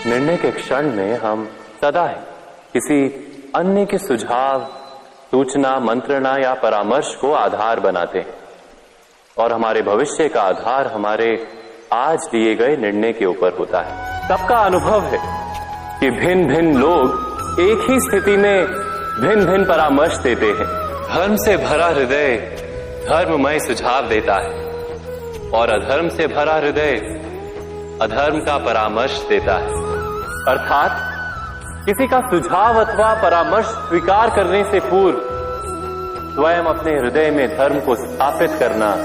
निर्णय के क्षण में हम सदा ही किसी अन्य के सुझाव, सूचना, मंत्रणा या परामर्श को आधार बनाते हैं और हमारे भविष्य का आधार हमारे आज लिए गए निर्णय के ऊपर होता है। सबका अनुभव है कि भिन्न भिन्न लोग एक ही स्थिति में भिन्न भिन्न परामर्श देते हैं। धर्म से भरा हृदय धर्ममय सुझाव देता है और अधर्म से भरा हृदय अधर्म का परामर्श देता है। अर्थात किसी का सुझाव अथवा परामर्श स्वीकार करने से पूर्व स्वयं अपने हृदय में धर्म को स्थापित करना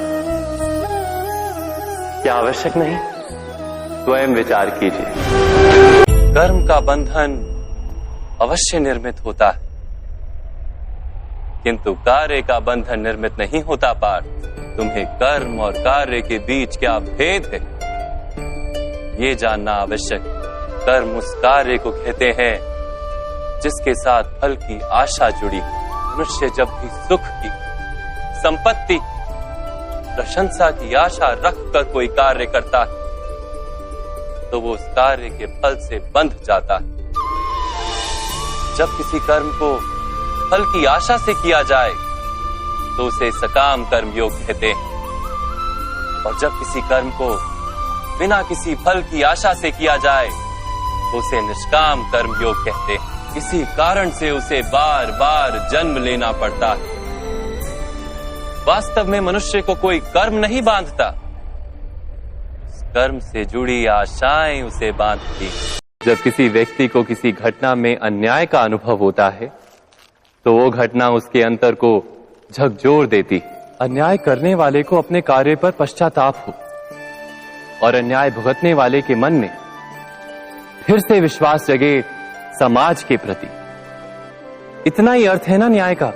क्या आवश्यक नहीं? स्वयं विचार कीजिए। कर्म का बंधन अवश्य निर्मित होता है, किंतु कार्य का बंधन निर्मित नहीं होता। पार्थ, तुम्हें कर्म और कार्य के बीच क्या भेद है ये जानना आवश्यक। कर्म उस कार्य को कहते हैं जिसके साथ फल की आशा जुड़ी। मनुष्य जब भी सुख की, संपत्ति, प्रशंसा की आशा रखकर कोई कार्य करता है तो वो उस कार्य के फल से बंध जाता है। जब किसी कर्म को फल की आशा से किया जाए तो उसे सकाम कर्म योग कहते हैं, और जब किसी कर्म को बिना किसी फल की आशा से किया जाए तो उसे निष्काम कर्म योग कहते हैं। इसी कारण से उसे बार बार जन्म लेना पड़ता है। वास्तव में मनुष्य को कोई कर्म नहीं बांधता, कर्म से जुड़ी आशाएं उसे बांधती। जब किसी व्यक्ति को किसी घटना में अन्याय का अनुभव होता है तो वो घटना उसके अंतर को झकझोर देती। अन्याय करने वाले को अपने कार्य पर पश्चाताप हो और अन्याय भुगतने वाले के मन में फिर से विश्वास जगे समाज के प्रति। इतना ही अर्थ है ना न्याय का।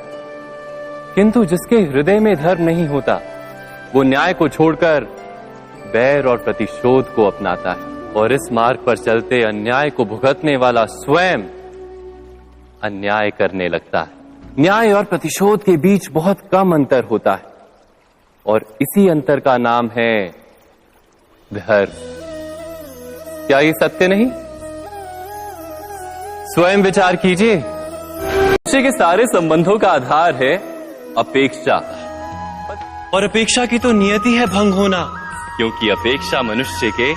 किंतु जिसके हृदय में धर्म नहीं होता वो न्याय को छोड़कर बैर और प्रतिशोध को अपनाता है, और इस मार्ग पर चलते अन्याय को भुगतने वाला स्वयं अन्याय करने लगता है। न्याय और प्रतिशोध के बीच बहुत कम अंतर होता है और इसी अंतर का नाम है धर्म। क्या ये सत्य नहीं? स्वयं विचार कीजिए। मनुष्य के सारे संबंधों का आधार है अपेक्षा, और अपेक्षा की तो नियति है भंग होना, क्योंकि अपेक्षा मनुष्य के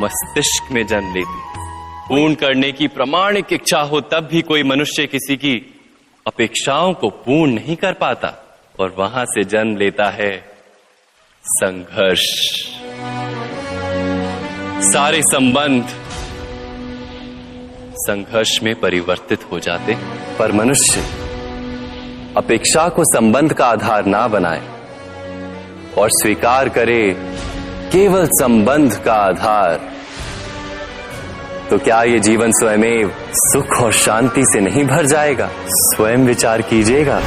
मस्तिष्क में जन्म लेती है। पूर्ण करने की प्रामाणिक इच्छा हो तब भी कोई मनुष्य किसी की अपेक्षाओं को पूर्ण नहीं कर पाता, और वहां से जन्म लेता है संघर्ष। सारे संबंध संघर्ष में परिवर्तित हो जाते, पर मनुष्य अपेक्षा को संबंध का आधार ना बनाए और स्वीकार करे केवल संबंध का आधार, तो क्या ये जीवन स्वयं सुख और शांति से नहीं भर जाएगा? स्वयं विचार कीजिएगा।